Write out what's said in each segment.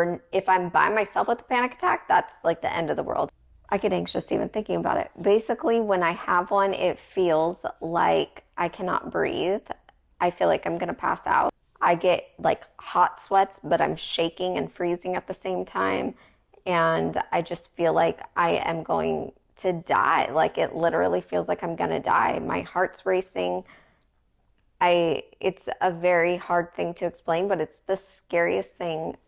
Or if I'm by myself with a panic attack, that's like the end of the world. I get anxious even thinking about it. Basically, when I have one, it feels like I cannot breathe. I feel like I'm going to pass out. I get like hot sweats, but I'm shaking and freezing at the same time. And I just feel like I am going to die. Like it literally feels like I'm going to die. My heart's racing. It's a very hard thing to explain, but it's the scariest thing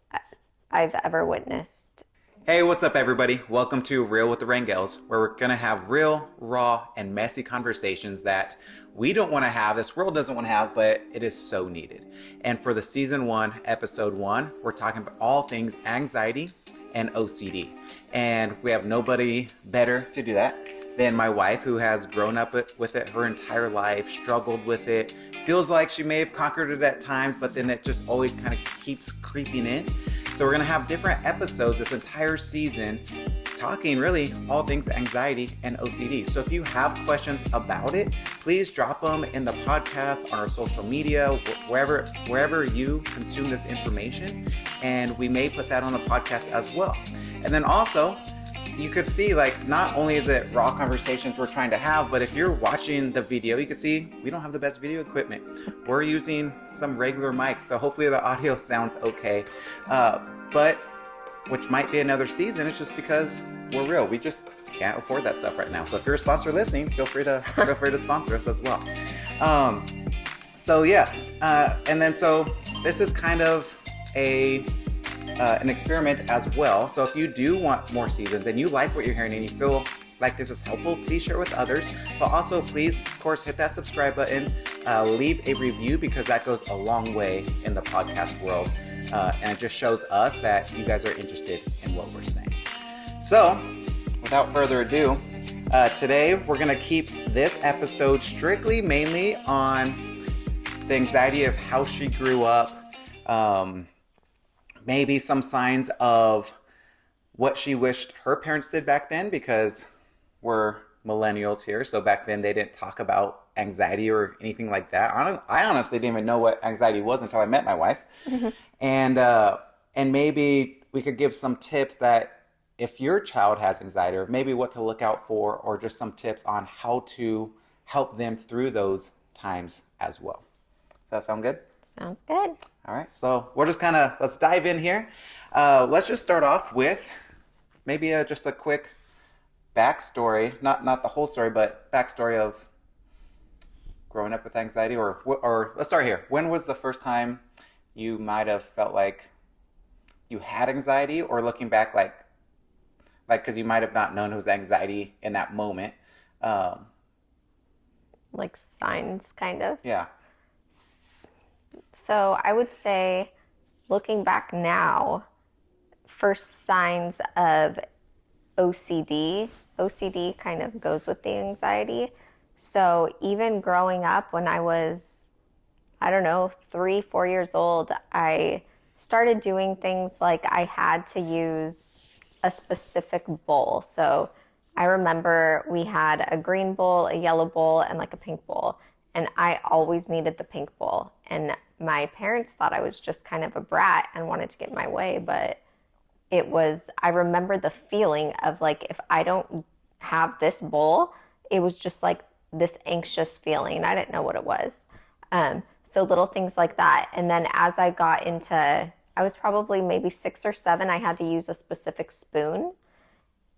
I've ever witnessed. Hey, what's up, everybody? Welcome to Real with the Rangels, where we're going to have real, raw, and messy conversations that we don't want to have, this world doesn't want to have, but it is so needed. And for the season 1, episode 1, we're talking about all things anxiety and OCD. And we have nobody better to do that than my wife, who has grown up with it her entire life, struggled with it, feels like she may have conquered it at times, but then it just always kind of keeps creeping in. So we're going to have different episodes this entire season talking really all things anxiety and OCD. So if you have questions about it, please drop them in the podcast, on our social media, wherever you consume this information, and we may put that on the podcast as well. And then also, you could see, like, not only is it raw conversations we're trying to have, but if you're watching the video, you can see we don't have the best video equipment. We're using some regular mics, so hopefully the audio sounds okay. But which might be another season, it's just because we're real. We just can't afford that stuff right now. So if you're a sponsor listening, feel free to sponsor us as well. So yes, and then so this is kind of an experiment as well. So if you do want more seasons and you like what you're hearing and you feel like this is helpful, please share with others. But also, please, of course, hit that subscribe button, leave a review, because that goes a long way in the podcast world. And it just shows us that you guys are interested in what we're saying. So without further ado, today we're going to keep this episode strictly mainly on the anxiety of how she grew up, maybe some signs of what she wished her parents did back then, because we're millennials here. So back then they didn't talk about anxiety or anything like that. I honestly didn't even know what anxiety was until I met my wife. Mm-hmm. And maybe we could give some tips that if your child has anxiety, or maybe what to look out for, or just some tips on how to help them through those times as well. Does that sound good? Sounds good. All right, so we're just let's dive in here. Let's just start off with maybe just a quick backstory, not the whole story, but backstory of growing up with anxiety, or let's start here. When was the first time you might have felt like you had anxiety, or looking back, like because you might have not known it was anxiety in that moment? Like signs, kind of. Yeah. So I would say, looking back now, first signs of OCD kind of goes with the anxiety. So even growing up, when I was, 3-4 years old, I started doing things like I had to use a specific bowl. So I remember we had a green bowl, a yellow bowl, and like a pink bowl. And I always needed the pink bowl. And my parents thought I was just kind of a brat and wanted to get my way. But I remember the feeling of like, if I don't have this bowl, it was just like this anxious feeling. I didn't know what it was. So little things like that. And then as I got into, I was probably maybe 6 or 7, I had to use a specific spoon.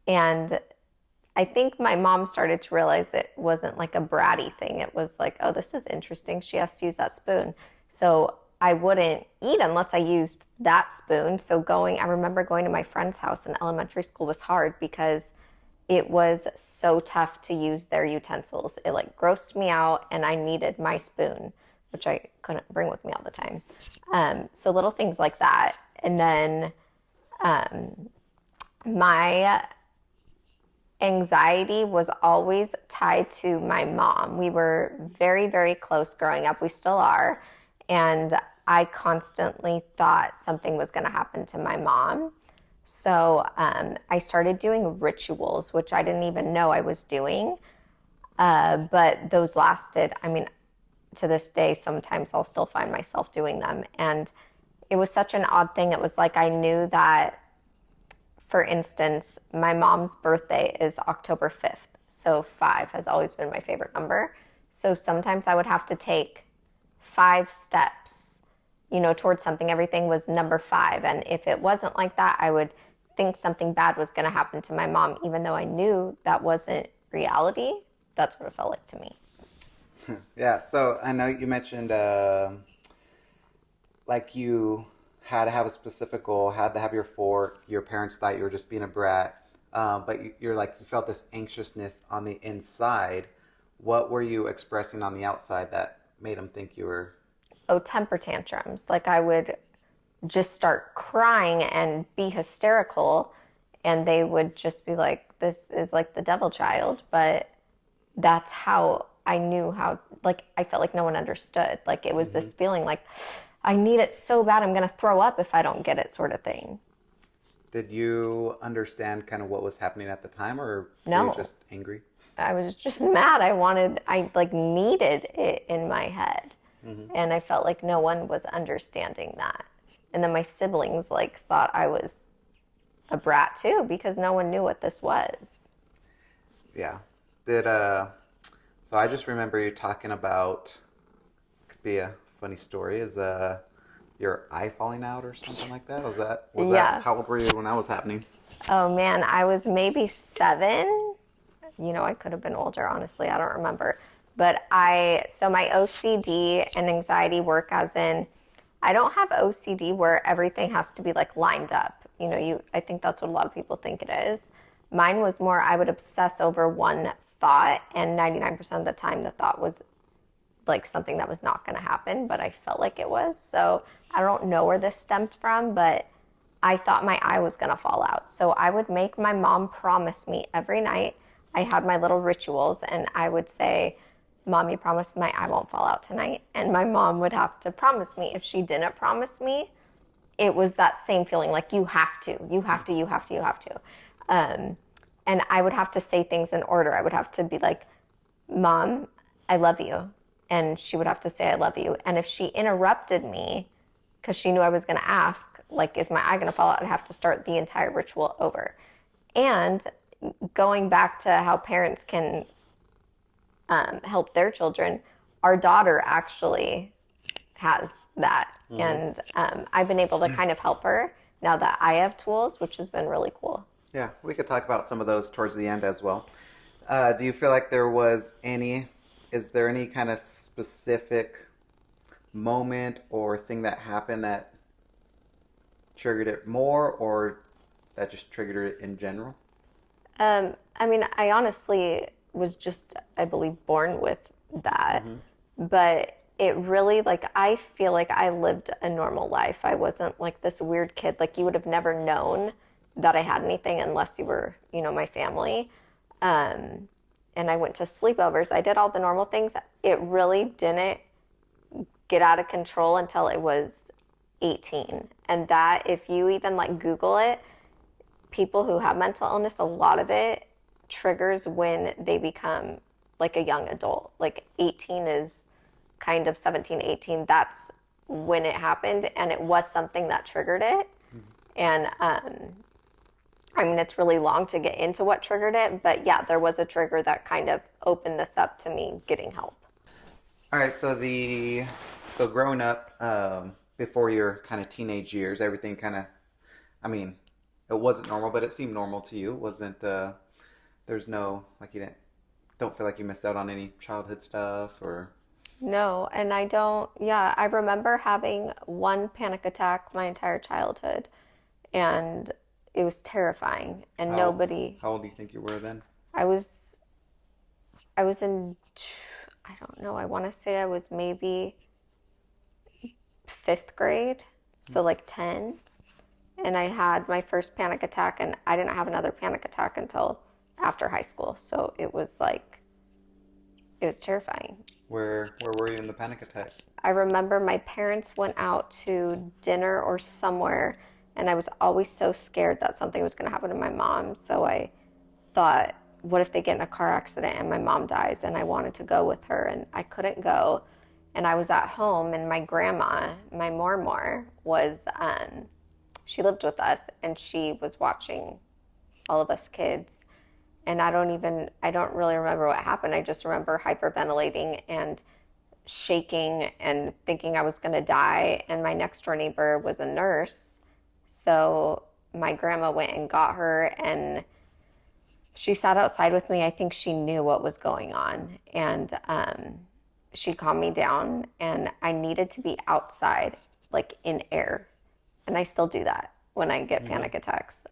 And I think my mom started to realize it wasn't like a bratty thing. It was like, oh, this is interesting. She has to use that spoon. So I wouldn't eat unless I used that spoon. So I remember going to my friend's house in elementary school was hard because it was so tough to use their utensils. It like grossed me out, and I needed my spoon, which I couldn't bring with me all the time. So little things like that. And then my anxiety was always tied to my mom. We were very, very close growing up. We still are. And I constantly thought something was going to happen to my mom. So I started doing rituals, which I didn't even know I was doing. But those lasted, to this day, sometimes I'll still find myself doing them. And it was such an odd thing. It was like I knew that, for instance, my mom's birthday is October 5th. So 5 has always been my favorite number. So sometimes I would have to take 5 steps, towards something. Everything was number 5. And if it wasn't like that, I would think something bad was going to happen to my mom, even though I knew that wasn't reality. That's what it felt like to me. Yeah, so I know you mentioned like you had to have a specific goal, had to have your fork. Your parents thought you were just being a brat, but you're like you felt this anxiousness on the inside. What were you expressing on the outside that made them think you were? Oh, temper tantrums. Like I would just start crying and be hysterical, and they would just be like, this is like the devil child. But that's how I knew how, like, I felt like no one understood. Like it was Mm-hmm. this feeling like, I need it so bad, I'm going to throw up if I don't get it, sort of thing. Did you understand kind of what was happening at the time, or were you No, just angry? I was just mad. I like needed it in my head. Mm-hmm. And I felt like no one was understanding that. And then my siblings like thought I was a brat too because no one knew what this was. Yeah. Did So I just remember you talking about, could be a funny story, is your eye falling out or something like that? Was that Yeah. how old were you when that was happening? Oh man, I was maybe 7. I could have been older, honestly. I don't remember. But so my OCD and anxiety work as in, I don't have OCD where everything has to be like lined up. I think that's what a lot of people think it is. Mine was more, I would obsess over one thought, and 99% of the time the thought was like something that was not going to happen, but I felt like it was. So I don't know where this stemmed from, but I thought my eye was going to fall out. So I would make my mom promise me every night. I had my little rituals, and I would say, Mom, you promise my eye won't fall out tonight. And my mom would have to promise me. If she didn't promise me, it was that same feeling like you have to, you have to, you have to, you have to. Um, and I would have to say things in order. I would have to be like, Mom, I love you. And she would have to say, I love you. And if she interrupted me, because she knew I was going to ask, like, is my eye going to fall out? I'd have to start the entire ritual over. And going back to how parents can help their children, our daughter actually has that. Mm-hmm. And I've been able to kind of help her now that I have tools, which has been really cool. Yeah, we could talk about some of those towards the end as well. Do you feel like is there any kind of specific moment or thing that happened that triggered it more, or that just triggered it in general? I mean, I honestly was just, I believe, born with that. Mm-hmm. But it really, like, I feel like I lived a normal life. I wasn't like this weird kid. Like, you would have never known that I had anything unless you were, my family. Um, and I went to sleepovers. I did all the normal things. It really didn't get out of control until it was 18. And that, if you even like Google it, people who have mental illness, a lot of it triggers when they become like a young adult. Like 18 is kind of 17, 18. That's when it happened. And it was something that triggered it. And I mean, it's really long to get into what triggered it. But yeah, there was a trigger that kind of opened this up to me getting help. All right, so growing up, before your kind of teenage years, everything kind of, I mean, it wasn't normal, but it seemed normal to you. It wasn't there's no like don't feel like you missed out on any childhood stuff or. No, and I don't, yeah, I remember having one panic attack my entire childhood, and it was terrifying. And nobody, How old do you think you were then? I was, I was in, I don't know, I want to say I was maybe 5th grade, so like 10. And I had my first panic attack, and I didn't have another panic attack until after high school. So it was like, it was terrifying. Where were you in the panic attack? I remember my parents went out to dinner or somewhere, and I was always so scared that something was going to happen to my mom. So I thought, what if they get in a car accident and my mom dies? And I wanted to go with her, and I couldn't go. and I was at home, and my grandma, my Mormor, was she lived with us, and she was watching all of us kids. And I don't really remember what happened. I just remember hyperventilating and shaking and thinking I was going to die. And my next door neighbor was a nurse. So my grandma went and got her, and she sat outside with me. I think she knew what was going on. And she calmed me down, and I needed to be outside, like in air. And I still do that when I get panic attacks.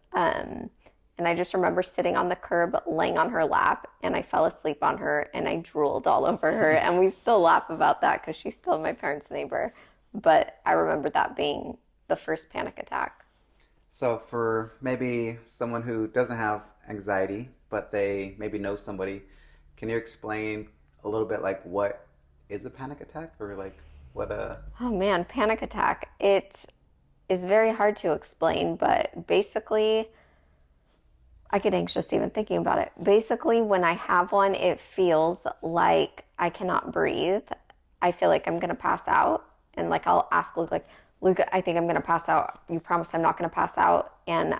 And I just remember sitting on the curb, laying on her lap, and I fell asleep on her, and I drooled all over her. And we still laugh about that because she's still my parents' neighbor. But I remember that being the first panic attack. So for maybe someone who doesn't have anxiety, but they maybe know somebody, can you explain a little bit like what is a panic attack, or like what a... Oh man, panic attack. It is very hard to explain, but basically, I get anxious even thinking about it. Basically, when I have one, it feels like I cannot breathe. I feel like I'm going to pass out. And like I'll ask Luke, like, Luke, I think I'm going to pass out. You promise I'm not going to pass out? And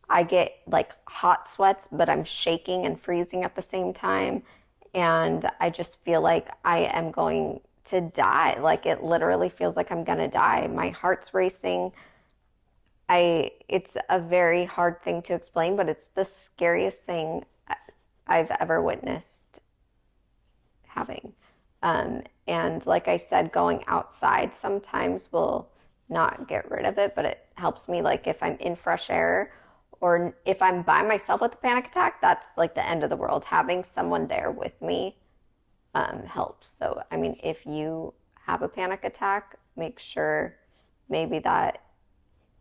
I get like hot sweats, but I'm shaking and freezing at the same time. And I just feel like I am going to die. Like it literally feels like I'm going to die. My heart's racing. It's a very hard thing to explain, but it's the scariest thing I've ever witnessed having. And like I said, going outside sometimes will not get rid of it, but it helps me. Like if I'm in fresh air, or if I'm by myself with a panic attack, that's like the end of the world. Having someone there with me helps. So, I mean, if you have a panic attack, make sure maybe that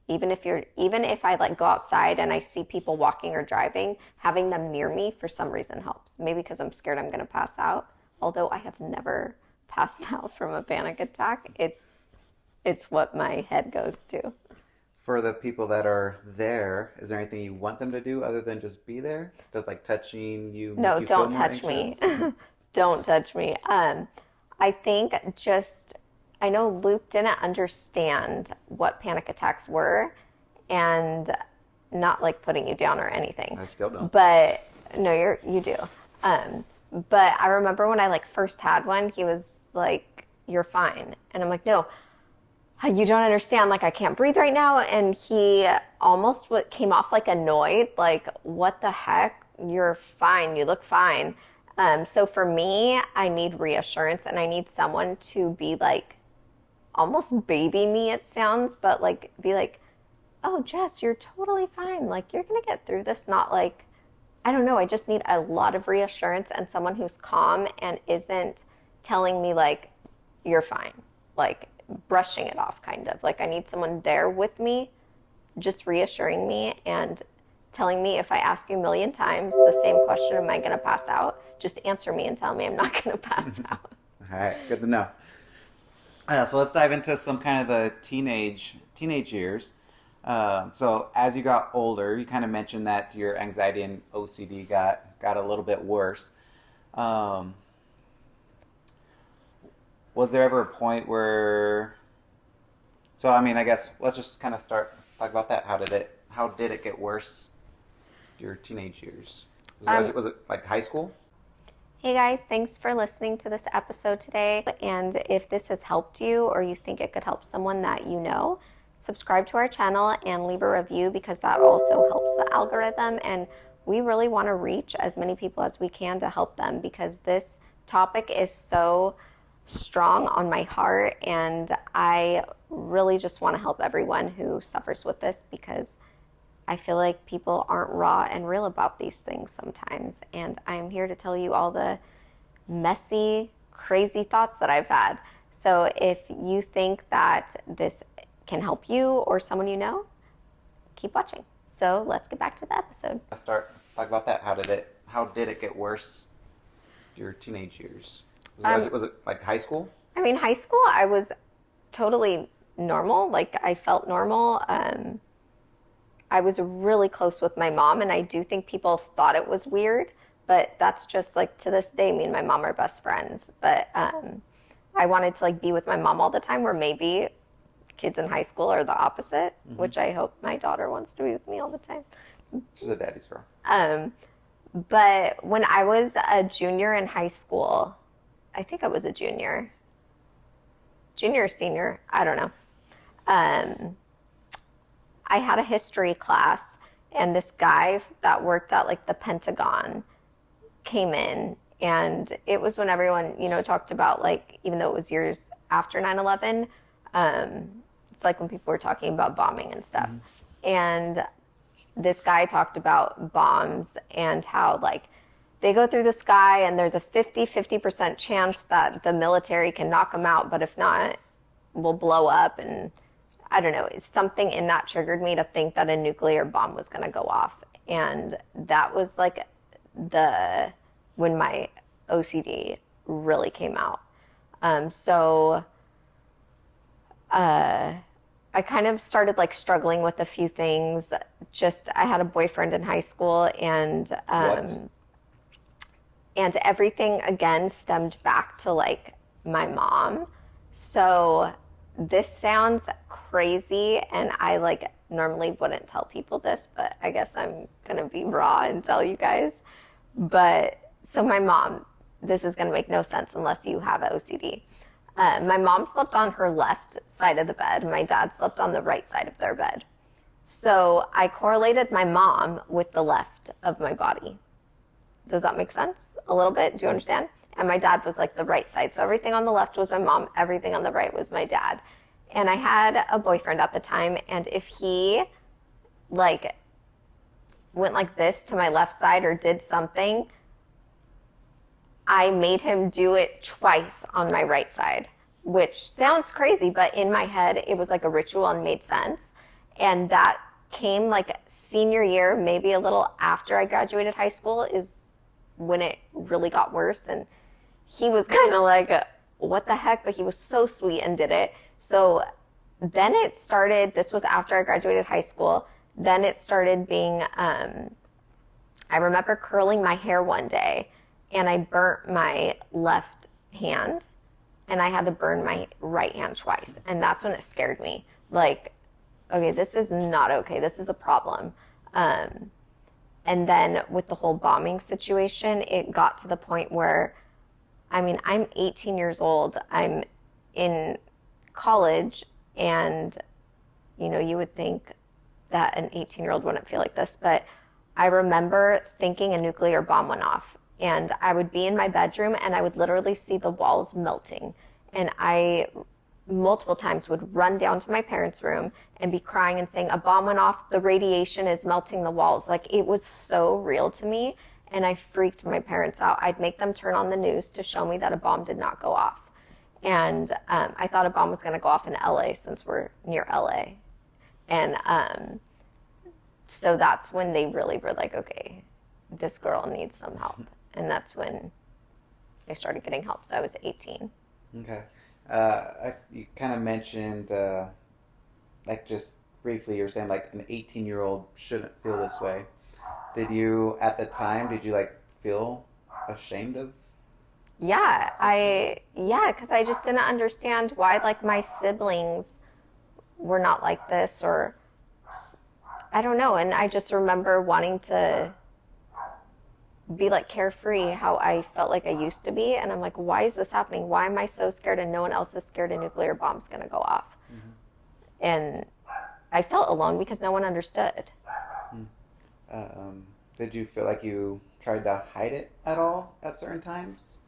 even if I like go outside and I see people walking or driving, having them near me for some reason helps. Maybe because I'm scared I'm going to pass out. Although I have never passed out from a panic attack, it's what my head goes to. For the people that are there, is there anything you want them to do other than just be there? Does like touching you No, make you feel don't more touch anxious? me. Don't touch me. I think just I know Luke didn't understand what panic attacks were, and not like putting you down or anything. I still don't. But no, you do. But I remember when I like first had one, he was like, "You're fine," and I'm like, "No, you don't understand. Like I can't breathe right now." And he almost came off like annoyed, like, "What the heck? You're fine. You look fine." So for me, I need reassurance, and I need someone to be like almost baby me, it sounds, but like be like, "Oh, Jess, you're totally fine. Like you're gonna get through this." Not like, I don't know. I just need a lot of reassurance and someone who's calm and isn't telling me like, "You're fine," like brushing it off kind of. Like I need someone there with me, just reassuring me and telling me if I ask you a million times the same question, am I going to pass out? Just answer me and tell me I'm not going to pass out. All right, good to know. So let's dive into some kind of the teenage years. So as you got older, you kind of mentioned that your anxiety and OCD got a little bit worse. Was there ever a point where? So I mean, I guess let's just kind of talk about that. How did it get worse? Your teenage years. Was it like high school? Hey guys, thanks for listening to this episode today. And if this has helped you or you think it could help someone that you know, subscribe to our channel and leave a review because that also helps the algorithm. And we really want to reach as many people as we can to help them because this topic is so strong on my heart. And I really just want to help everyone who suffers with this because I feel like people aren't raw and real about these things sometimes. And I'm here to tell you all the messy, crazy thoughts that I've had. So if you think that this can help you or someone you know, keep watching. So let's get back to the episode. Let's talk about that. How did it get worse? Your teenage years. Was it like high school? I mean, high school, I was totally normal. Like I felt normal. I was really close with my mom, and I do think people thought it was weird, but that's just like to this day, me and my mom are best friends. But I wanted to like be with my mom all the time, where maybe kids in high school are the opposite, which I hope my daughter wants to be with me all the time. She's a daddy's girl. But when I was a junior in high school, I think I was a junior or senior, I don't know. I had a history class, and this guy that worked at like the Pentagon came in, and it was when everyone, talked about like, even though it was years after 9/11, it's like when people were talking about bombing and stuff. And this guy talked about bombs and how like they go through the sky and there's a 50% chance that the military can knock them out, but if not, we'll blow up. And I don't know, something in that triggered me to think that a nuclear bomb was going to go off. And that was like when my OCD really came out. I kind of started like struggling with a few things. I had a boyfriend in high school, and everything again stemmed back to like my mom. So this sounds crazy, and I like normally wouldn't tell people this, but I guess I'm gonna be raw and tell you guys. But so my mom, this is gonna make no sense unless you have OCD. My mom slept on her left side of the bed. My dad slept on the right side of their bed. So I correlated my mom with the left of my body. Does that make sense a little bit? Do you understand? And my dad was like the right side. So everything on the left was my mom. Everything on the right was my dad. And I had a boyfriend at the time. And if he like went like this to my left side or did something, I made him do it twice on my right side, which sounds crazy, but in my head, it was like a ritual and made sense. And that came like senior year, maybe a little after I graduated high school, is when it really got worse. And he was kind of like, what the heck? But he was so sweet and did it. So then it started, this was after I graduated high school. Then it started being, I remember curling my hair one day, and I burnt my left hand, and I had to burn my right hand twice. And that's when it scared me. Like, okay, this is not okay. This is a problem. And then with the whole bombing situation, it got to the point where, I'm 18 years old. I'm in college, and, you would think that an 18-year-old wouldn't feel like this. But I remember thinking a nuclear bomb went off. And I would be in my bedroom, and I would literally see the walls melting. And I multiple times would run down to my parents' room and be crying and saying, a bomb went off, the radiation is melting the walls. Like, it was so real to me, and I freaked my parents out. I'd make them turn on the news to show me that a bomb did not go off. And I thought a bomb was going to go off in LA, since we're near LA. And so that's when they really were like, okay, this girl needs some help. And that's when I started getting help. So I was 18. Okay. You kind of mentioned, like just briefly, you're saying like an 18-year-old shouldn't feel this way. Did you, at the time, like feel ashamed of? Yeah, because I just didn't understand why like my siblings were not like this, or I don't know. And I just remember wanting to be like carefree how I felt like I used to be. And I'm like, why is this happening? Why am I so scared and no one else is scared a nuclear bomb's going to go off? And I felt alone because no one understood. Did you feel like you tried to hide it at all at certain times?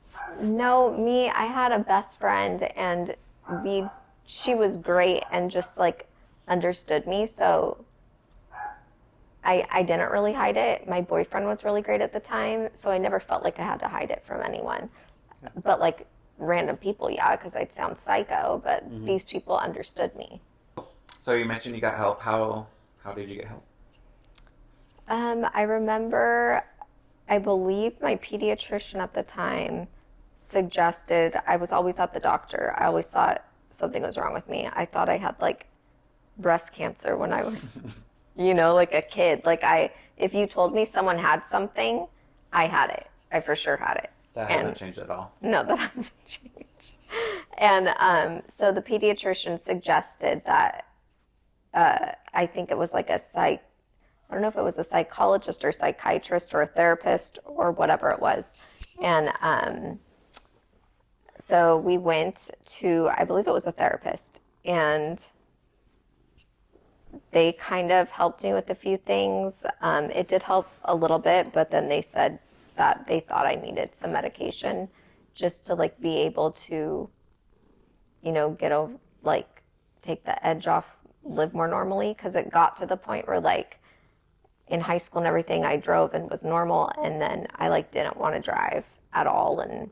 No, I had a best friend, and she was great and just like understood me. So I didn't really hide it. My boyfriend was really great at the time, so I never felt like I had to hide it from anyone. But like random people, yeah, because I'd sound psycho, but these people understood me. So you mentioned you got help. How did you get help? I remember, I believe my pediatrician at the time suggested, I was always at the doctor. I always thought something was wrong with me. I thought I had like breast cancer when I was like a kid. Like if you told me someone had something, I had it. I for sure had it. That hasn't And changed at all. no, that hasn't changed. And so the pediatrician suggested that I think it was like I don't know if it was a psychologist or psychiatrist or a therapist or whatever it was. And so we went to, I believe it was a therapist, and they kind of helped me with a few things. It did help a little bit, but then they said that they thought I needed some medication just to like be able to, get over, like take the edge off, live more normally. Because it got to the point where like in high school and everything, I drove and was normal, and then I like didn't want to drive at all. And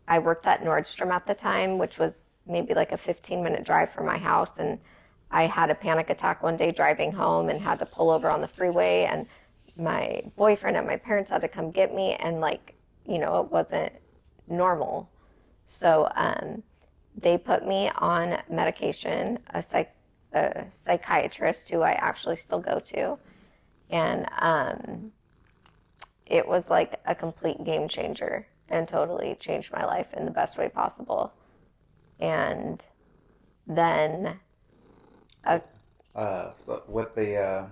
I worked at Nordstrom at the time, which was maybe like a 15-minute drive from my house, and I had a panic attack one day driving home and had to pull over on the freeway, and my boyfriend and my parents had to come get me, and like, it wasn't normal. So they put me on medication, a psychiatrist who I actually still go to, and it was like a complete game changer and totally changed my life in the best way possible. And then So what the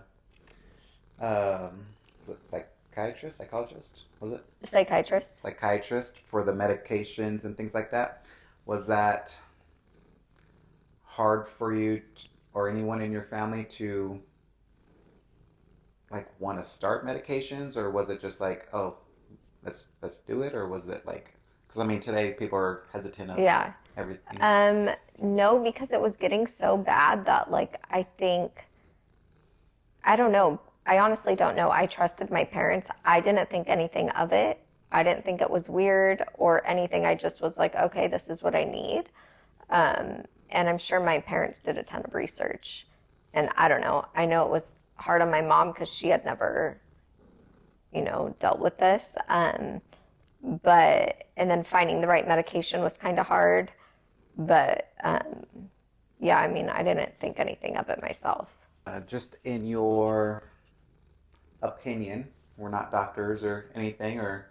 was it psychiatrist, psychologist? Was it psychiatrist. psychiatrist for the medications and things like that? Was that hard for you or anyone in your family to like want to start medications, or was it just like, oh, let's do it, or was it like, because I mean today people are hesitant of Yeah. everything. No, because it was getting so bad that like I don't know. I honestly don't know. I trusted my parents. I didn't think anything of it. I didn't think it was weird or anything. I just was like, okay, this is what I need. And I'm sure my parents did a ton of research. And I don't know. I know it was hard on my mom because she had never, dealt with this. And then finding the right medication was kind of hard. But yeah, I mean, I didn't think anything of it myself. Just in your opinion, we're not doctors or anything, or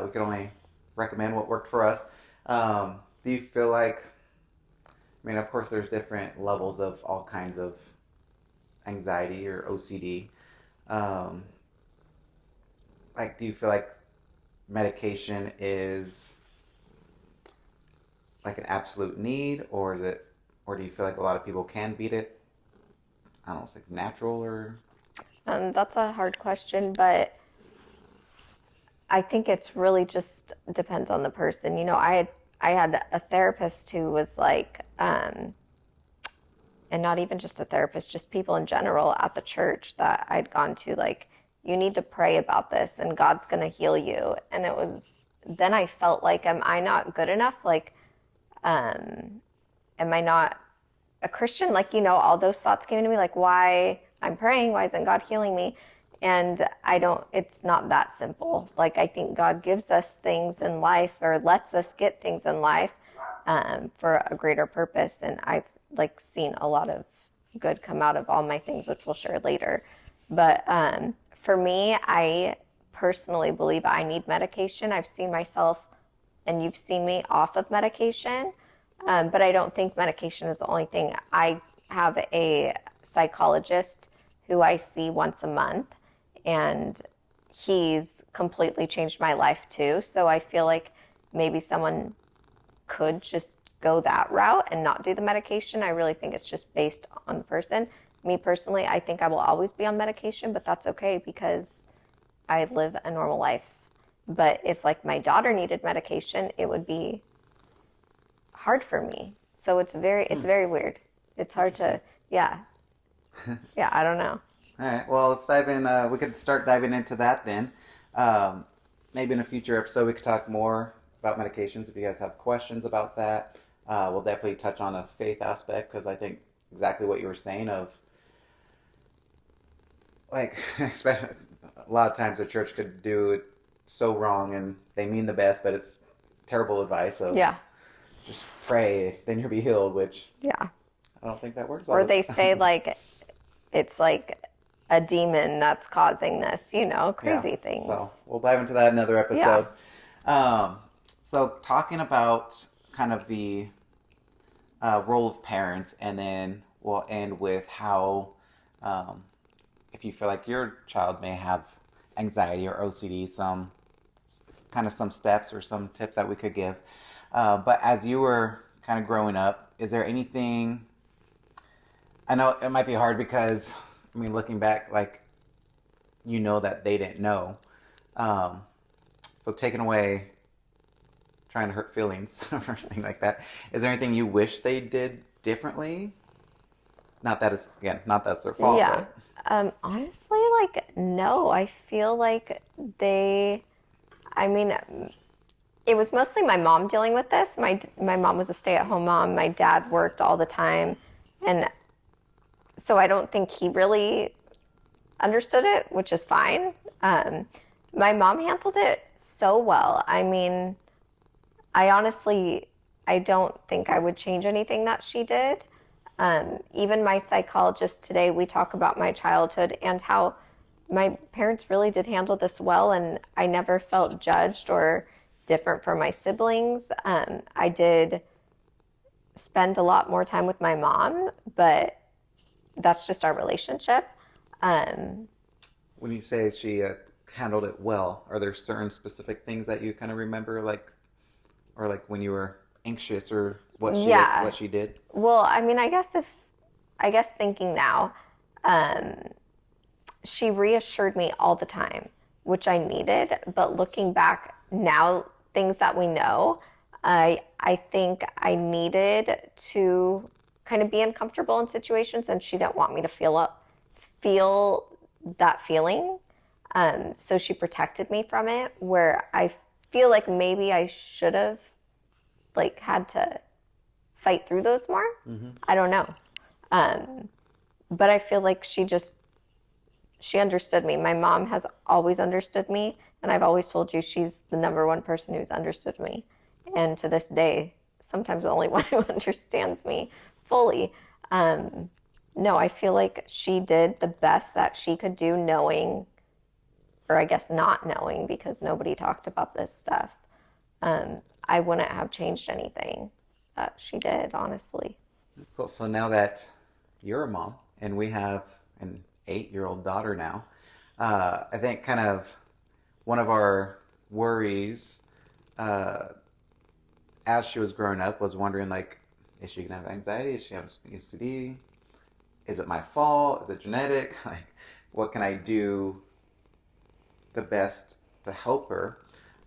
we can only recommend what worked for us. Do you feel like, I mean, of course, there's different levels of all kinds of anxiety or OCD. Um, like, do you feel like medication is like an absolute need, or is it, or do you feel like a lot of people can beat it? I don't know, it's like natural or. That's a hard question, but I think it's really just depends on the person. I had a therapist who was like, and not even just a therapist, just people in general at the church that I'd gone to, like, you need to pray about this and God's going to heal you. And it was, then I felt like, am I not good enough? Like, am I not a Christian? Like, all those thoughts came to me, like, why I'm praying, why isn't God healing me? And it's not that simple. Like, I think God gives us things in life or lets us get things in life for a greater purpose. And I've like seen a lot of good come out of all my things, which we'll share later. But for me, I personally believe I need medication. I've seen myself, and you've seen me off of medication, but I don't think medication is the only thing. I have a psychologist who I see once a month, and he's completely changed my life too. So I feel like maybe someone could just go that route and not do the medication. I really think it's just based on the person. Me personally, I think I will always be on medication, but that's okay because I live a normal life. But if like my daughter needed medication, it would be hard for me. So it's very weird. It's hard to, yeah. Yeah, I don't know. All right, well, let's dive in. We could start diving into that then. Maybe in a future episode, we could talk more about medications if you guys have questions about that. We'll definitely touch on a faith aspect because I think exactly what you were saying of, like, especially a lot of times the church could do it so wrong and they mean the best, but it's terrible advice. So Yeah. just pray, then you'll be healed, which Yeah. I don't think that works. Or they say like it's like a demon that's causing this, crazy things. So we'll dive into that in another episode. So, talking about kind of the role of parents, and then we'll end with how, um, if you feel like your child may have anxiety or OCD, some kind of some steps or some tips that we could give. But as you were kind of growing up, is there anything? I know it might be hard because, I mean, looking back, like, you know that they didn't know. Um, so taking away trying to hurt feelings or anything like that. Is there anything you wish they did differently? Not that is again, not that's their fault, Yeah. but Honestly, like, no, I feel like they, I mean, it was mostly my mom dealing with this. My mom was a stay-at-home mom. My dad worked all the time, and so I don't think he really understood it, which is fine. Um, my mom handled it so well. I mean, I honestly, I don't think I would change anything that she did. Even my psychologist today, we talk about my childhood and how my parents really did handle this well, and I never felt judged or different from my siblings. I did spend a lot more time with my mom, but that's just our relationship. Um, when you say she handled it well, are there certain specific things that you kind of remember, like, or like when you were anxious, or yeah. what she did? Well, I mean, I guess thinking now, um, she reassured me all the time, which I needed. But looking back now, things that we know, I think I needed to kind of be uncomfortable in situations, and she didn't want me to feel that feeling. So she protected me from it. Where I feel like maybe I should have like had to fight through those more. Mm-hmm. I don't know. Um, but I feel like she understood me. My mom has always understood me, and I've always told you she's the number one person who's understood me. And to this day, sometimes the only one who understands me fully. Um, no, I feel like she did the best that she could do, knowing, or I guess not knowing, because nobody talked about this stuff. I wouldn't have changed anything that she did, honestly. Cool. So now that you're a mom and we have an 8-year-old daughter now, I think kind of one of our worries uh, as she was growing up was wondering, like, is she gonna have anxiety? Is she have OCD? Is it my fault? Is it genetic? Like, what can I do the best to help her?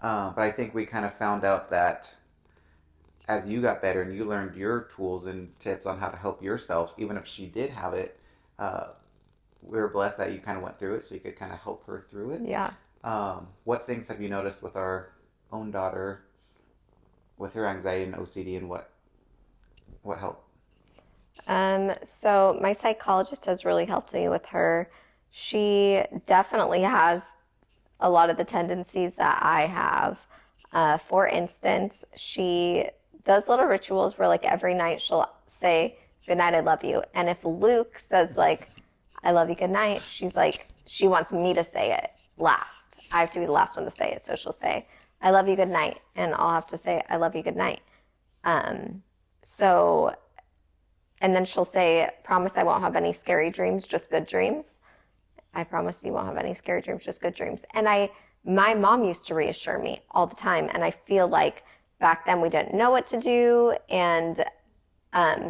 But I think we kind of found out that as you got better and you learned your tools and tips on how to help yourself, even if she did have it, uh, we were blessed that you kind of went through it so you could kind of help her through it. Yeah. What things have you noticed with our own daughter with her anxiety and OCD, and what helped? So my psychologist has really helped me with her. She definitely has a lot of the tendencies that I have. For instance, she does little rituals where, like, every night she'll say, "Good night, I love you." And if Luke says, like, "I love you, good night," she's like, she wants me to say it last. I have to be the last one to say it. So she'll say, "I love you, good night." And I'll have to say, "I love you, good night." Um, so, and then she'll say, "Promise I won't have any scary dreams, just good dreams." I promise you won't have any scary dreams, just good dreams. My mom used to reassure me all the time. And I feel like back then we didn't know what to do. And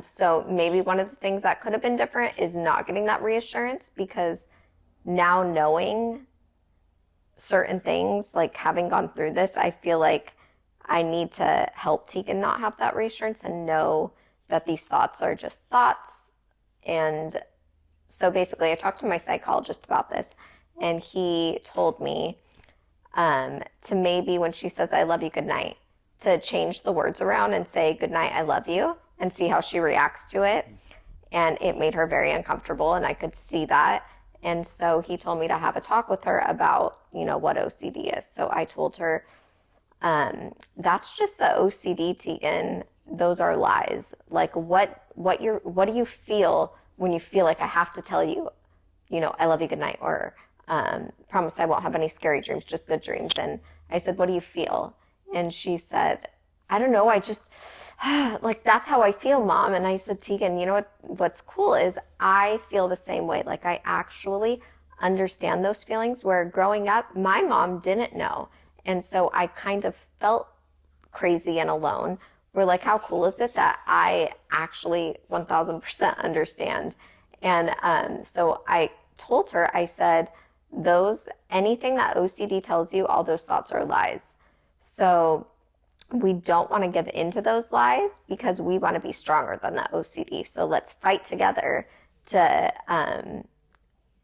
so maybe one of the things that could have been different is not getting that reassurance, because now knowing certain things, like having gone through this, I feel like I need to help Tegan not have that reassurance and know that these thoughts are just thoughts. And so basically, I talked to my psychologist about this, and he told me to maybe when she says, "I love you, good night," to change the words around and say, "Good night, I love you," and see how she reacts to it. And it made her very uncomfortable, and I could see that. And so he told me to have a talk with her about, what OCD is. So I told her, that's just the OCD, Tegan. Those are lies. Like, what do you feel when you feel like I have to tell you, "I love you, good night," or promise I won't have any scary dreams, just good dreams. And I said, "What do you feel?" And she said, I don't know, I just, like, that's how I feel, Mom. And I said, Tegan, you know what's cool is I feel the same way. Like, I actually understand those feelings where growing up, my mom didn't know. And so I kind of felt crazy and alone. We're like, how cool is it that I actually 1000% understand? And so I told her, I said, anything that OCD tells you, all those thoughts are lies. So we don't want to give into those lies because we want to be stronger than the OCD. So let's fight together to,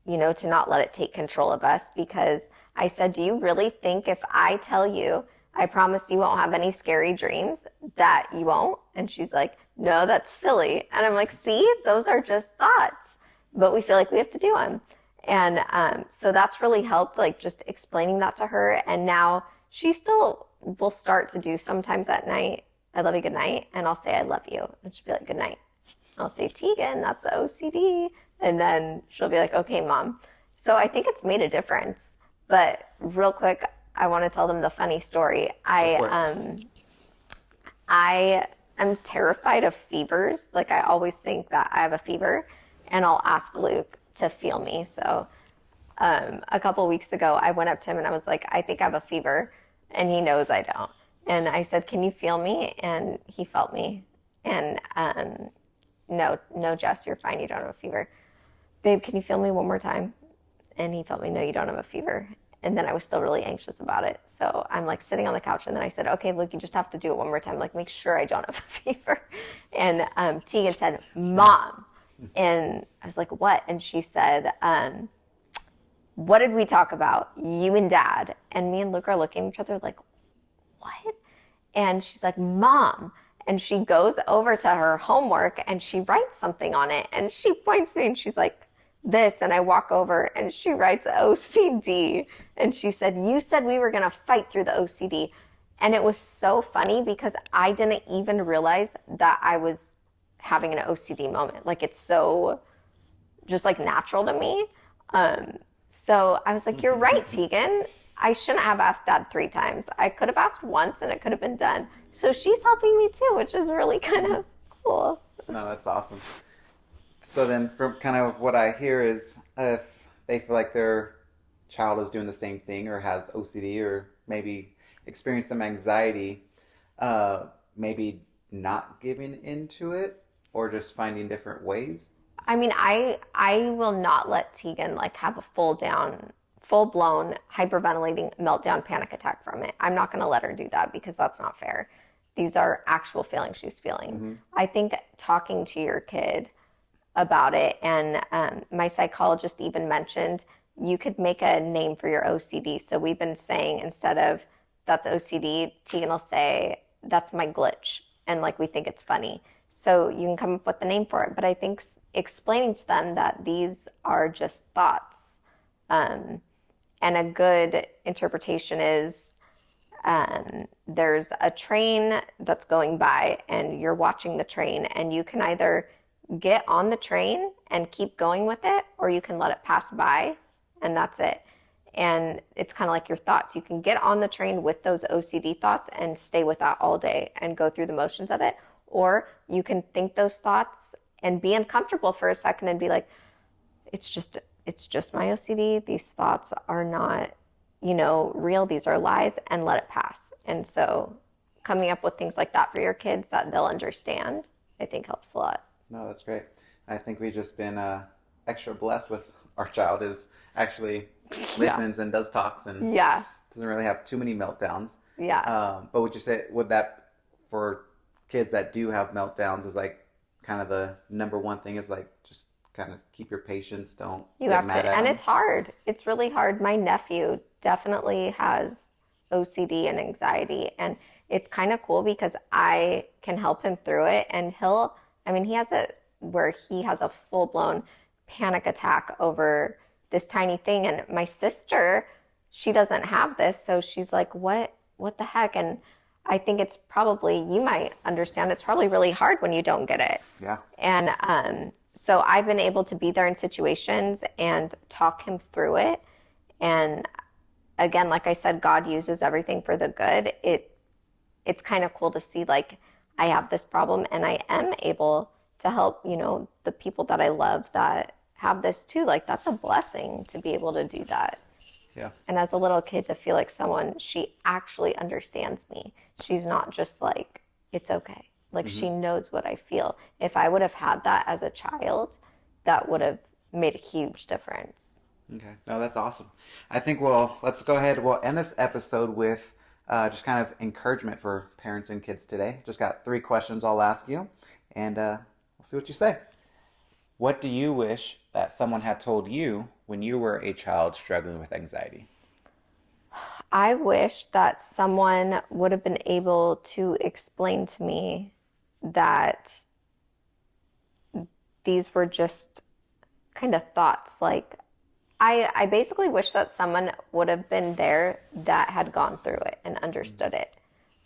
to not let it take control of us. Because I said, do you really think if I tell you, I promise you won't have any scary dreams, that you won't? And she's like, no, that's silly. And I'm like, see, those are just thoughts, but we feel like we have to do them. And so that's really helped, like just explaining that to her. And now she still will start to do sometimes at night, I love you, good night. And I'll say, I love you. And she'll be like, good night. I'll say, Tegan, that's the OCD. And then she'll be like, okay, Mom. So I think it's made a difference. But real quick, I want to tell them the funny story. I am terrified of fevers. Like, I always think that I have a fever, and I'll ask Luke to feel me. So a couple weeks ago, I went up to him and I was like, I think I have a fever, and he knows I don't. And I said, can you feel me? And he felt me. And no, Jess, you're fine. You don't have a fever. Babe, can you feel me one more time? And he felt me. No, you don't have a fever. And then I was still really anxious about it. So I'm like sitting on the couch, and then I said, okay, look, you just have to do it one more time. Like, make sure I don't have a fever. And Tegan said, Mom. And I was like, what? And she said, what did we talk about? You and Dad. And me and Luke are looking at each other like, what? And she's like, Mom. And she goes over to her homework and she writes something on it. And she points to me and she's like, this. And I walk over and she writes OCD. And she said, you said we were going to fight through the OCD. And it was so funny because I didn't even realize that I was having an OCD moment. Like, it's so just like natural to me. So I was like, you're right, Tegan. I shouldn't have asked Dad 3 times. I could have asked once and it could have been done. So she's helping me too, which is really kind of cool. No, that's awesome. So then from kind of what I hear is if they feel like their child is doing the same thing or has OCD or maybe experience some anxiety, maybe not giving into it or just finding different ways. I mean, I will not let Tegan like have a full blown hyperventilating meltdown panic attack from it. I'm not going to let her do that because that's not fair. These are actual feelings she's feeling. Mm-hmm. I think talking to your kid about it, and my psychologist even mentioned you could make a name for your OCD. So we've been saying, instead of that's OCD, Tegan will say that's my glitch, and like we think it's funny. So you can come up with the name for it. But I think explaining to them that these are just thoughts, and a good interpretation is there's a train that's going by and you're watching the train, and you can either get on the train and keep going with it, or you can let it pass by and that's it. And it's kind of like your thoughts. You can get on the train with those OCD thoughts and stay with that all day and go through the motions of it. Or you can think those thoughts and be uncomfortable for a second and be like, it's just my OCD. These thoughts are not, real. These are lies, and let it pass. And so coming up with things like that for your kids that they'll understand, I think helps a lot. No, that's great. I think we've just been extra blessed with our child is actually listens and does talks and doesn't really have too many meltdowns. Yeah. But would you say, would that, for kids that do have meltdowns, is like kind of the number one thing is like just kind of keep your patience, don't you get have mad to, at and them. it's hard. It's really hard. My nephew definitely has OCD and anxiety, and it's kind of cool because I can help him through it, and he has it where he has a full-blown panic attack over this tiny thing. And my sister, she doesn't have this, so she's like, what the heck? And I think it's probably, you might understand, it's probably really hard when you don't get it. Yeah. And so I've been able to be there in situations and talk him through it. And again, like I said, God uses everything for the good. it's kind of cool to see like I have this problem and I am able to help, the people that I love that have this too. Like that's a blessing to be able to do that. Yeah. And as a little kid to feel like she actually understands me. She's not just like, it's okay. Like she knows what I feel. If I would have had that as a child, that would have made a huge difference. Okay. No, that's awesome. I think let's go ahead. We'll end this episode with just kind of encouragement for parents and kids today. Just got 3 questions I'll ask you, and we'll see what you say. What do you wish that someone had told you when you were a child struggling with anxiety? I wish that someone would have been able to explain to me that these were just kind of thoughts. Like, I basically wish that someone would have been there that had gone through it and understood it.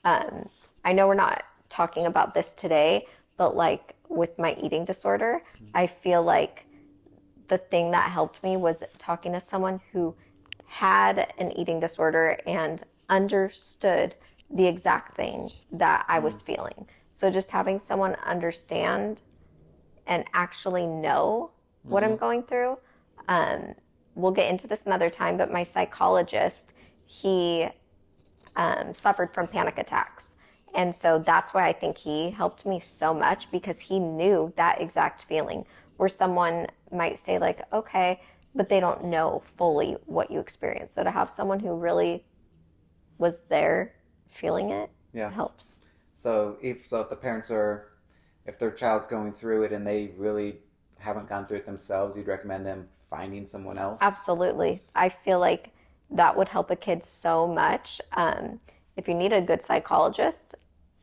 I know we're not talking about this today, but like with my eating disorder, I feel like the thing that helped me was talking to someone who had an eating disorder and understood the exact thing that I was feeling. So just having someone understand and actually know what I'm going through. We'll get into this another time, but my psychologist, he suffered from panic attacks. And so that's why I think he helped me so much, because he knew that exact feeling where someone might say like, okay, but they don't know fully what you experienced. So to have someone who really was there feeling it helps. So if the parents if their child's going through it and they really haven't gone through it themselves, you'd recommend them finding someone else? Absolutely. I feel like that would help a kid so much. If you need a good psychologist,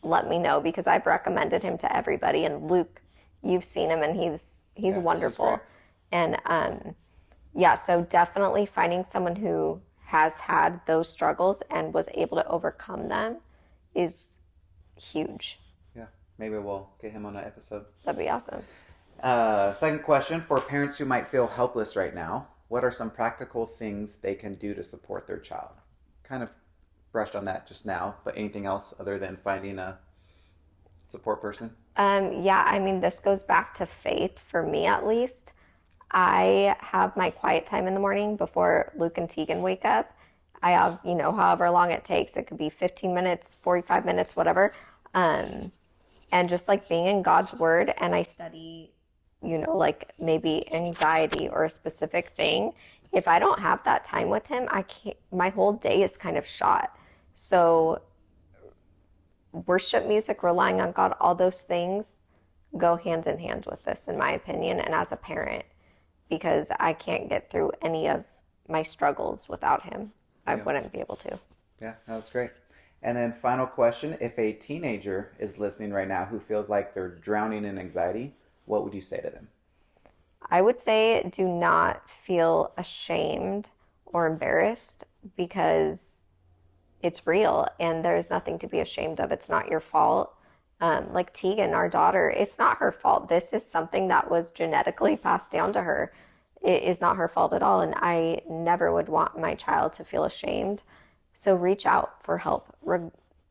let me know, because I've recommended him to everybody. And Luke, you've seen him, and he's wonderful. And so definitely finding someone who has had those struggles and was able to overcome them is huge. Yeah, maybe we'll get him on an episode. That'd be awesome. Second question, for parents who might feel helpless right now, what are some practical things they can do to support their child? Kind of brushed on that just now, but anything else other than finding a support person? This goes back to faith for me, at least. I have my quiet time in the morning before Luke and Tegan wake up. I have, however long it takes. It could be 15 minutes, 45 minutes, whatever. And just like being in God's word, and I study, like maybe anxiety or a specific thing. If I don't have that time with him, my whole day is kind of shot. So worship music, relying on God, all those things go hand in hand with this, in my opinion, and as a parent, because I can't get through any of my struggles without him. I wouldn't be able to. Yeah, that's great. And then final question, if a teenager is listening right now who feels like they're drowning in anxiety, what would you say to them? I would say do not feel ashamed or embarrassed, because it's real and there's nothing to be ashamed of. It's not your fault. Like Tegan, our daughter, it's not her fault. This is something that was genetically passed down to her. It is not her fault at all. And I never would want my child to feel ashamed. So reach out for help.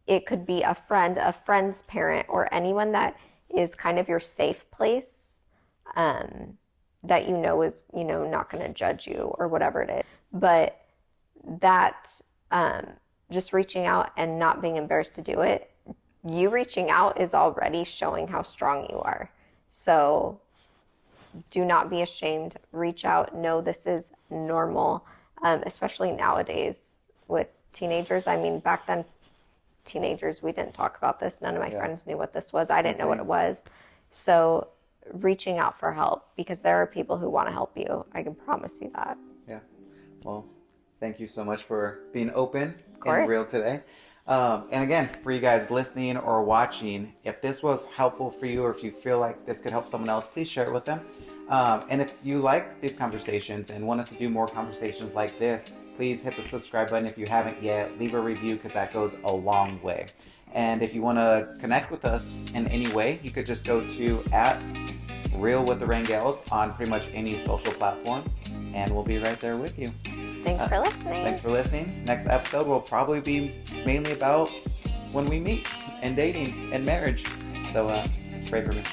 It could be a friend, a friend's parent, or anyone that is kind of your safe place, that is, not going to judge you or whatever it is. But that, just reaching out and not being embarrassed to do it, you reaching out is already showing how strong you are. So do not be ashamed. Reach out. Know this is normal, especially nowadays with teenagers. I mean, back then, teenagers, we didn't talk about this. None of my friends knew what this was. I didn't know what it was. So reaching out for help, because there are people who want to help you. I can promise you that. Yeah. Well, thank you so much for being open course. and real today. And again, for you guys listening or watching, if this was helpful for you, or if you feel like this could help someone else, please share it with them. And if you like these conversations and want us to do more conversations like this, please hit the subscribe button if you haven't yet. Leave a review, because that goes a long way. And if you want to connect with us in any way, you could just go to @RealWithTheRangels on pretty much any social platform, and we'll be right there with you. Thanks for listening. Thanks for listening. Next episode will probably be mainly about when we meet and dating and marriage. So pray for me.